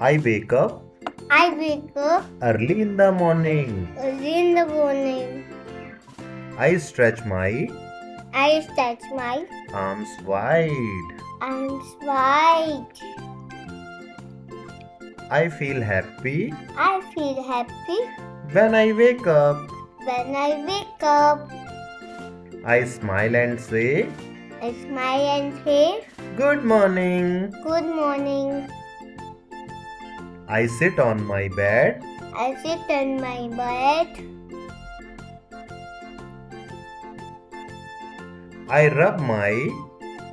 I wake up I wake up early in the morning. early in the morning. I stretch my I stretch my arms wide. arms wide. I feel happy I feel happy when I wake up. when I wake up. I smile and say, I smile and say, Good morning. Good morning. I sit on my bed. I sit on my bed. I rub my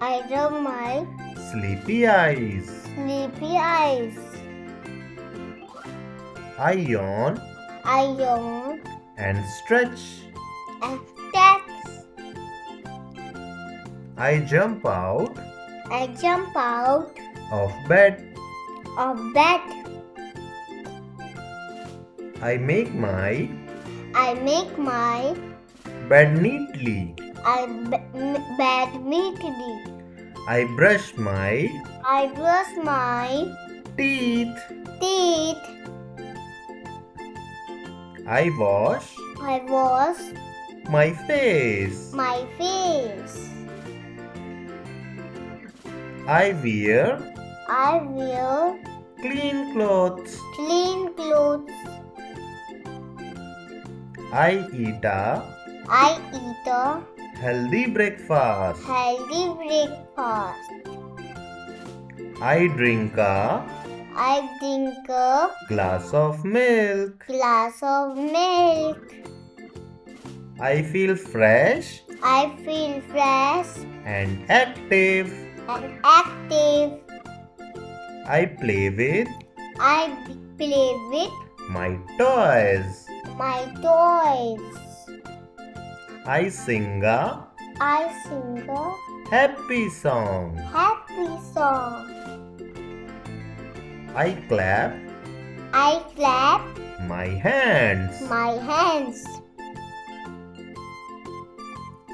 I rub my sleepy eyes. sleepy eyes. I yawn I yawn and stretch. and stretch. I jump out I jump out of bed. of bed. I make my I make my bed neatly. bed neatly. I brush my I brush my teeth. teeth. I wash I wash my face. my face. I wear I wear clean clothes. clean clothes. I eat a I eat a healthy breakfast. healthy breakfast. I drink a I drink a glass of milk. glass of milk. I feel fresh I feel fresh and active. and active. I play with I play with my toys. my toys. I sing a I sing a happy song. happy song. I clap I clap my hands. my hands.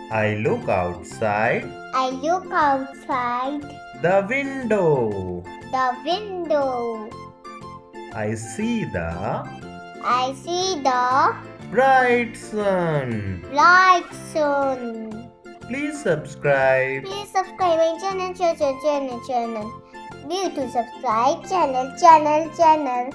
I look outside I look outside the window. the window. I see the I see the bright sun. bright sun. Please subscribe. Please subscribe my channel. Need to subscribe channel.